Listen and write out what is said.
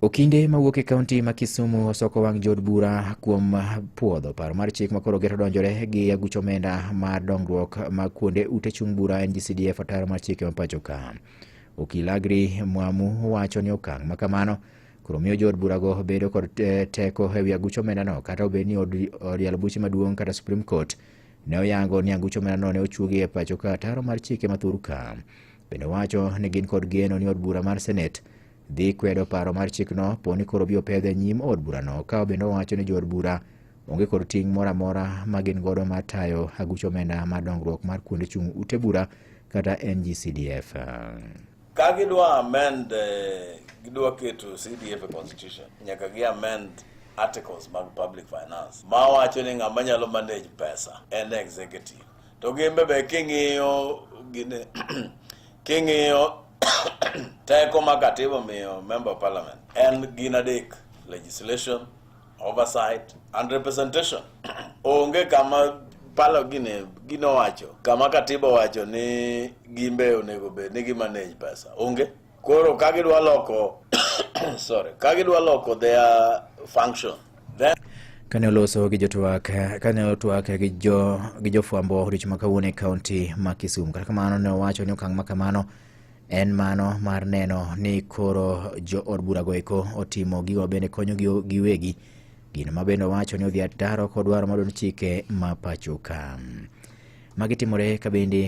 Okinde mawuok e kaunti ma Kisumu osoko wang' jod bura kuom puodho paro mar chik makoro geto donjore gi aguch omenda mar dongruok mag kuonde ute chung' bura NGCDF ataro mar chike mapacho ka. Okil Agri Mwamu wacho ni okang' makamano koro miyo jod bura go bedo kod teko ewi aguch omenda no, kata obed ni od yalo buche maduong' kata Supreme Court ne oyango ni aguch omenda no ne ochuogi e pacho ka ataro mar chike mathur ka. Bende wacho ni gin kod geno ni od bura mar Senate dhi kwedo paro mar chikno poni koro biro pedhe nyim od burano, ka bende wacho ni jod bura onge kod ting' moro amora ma gin godo mar tayo aguch omenda mar dongruok mar kuonde chung' ute bura kata NGCDF. Ka gidwa amend gidwa keto CDF constitution, nyaka gi amend articles mag public finance ma wacho ni ng'ama nyalo manage pesa en executive. To gimbe be king'iyo gine king'iyo teko ma katiba miyo member of parliament en gin adek: legislation, oversight and representation. Onge kama palo gino wacho kama katiba wacho ni gimbe onego bed ni gi manage pesa onge. Koro ka gidwa loko kagidwa loko their function then Kane oloso gi jotwak gi jofwambo odiochieng' ma kawuono e kaunti ma Kisumu. Kata kamano ne owacho ni okang' makamano en mano mar neno ni koro jo od bura go eko otimo gigo bende konyo giwegi, gino ma bende wacho ni odhi ataro kod dwaro mar chike ma pacho ka. Magi timore ka bende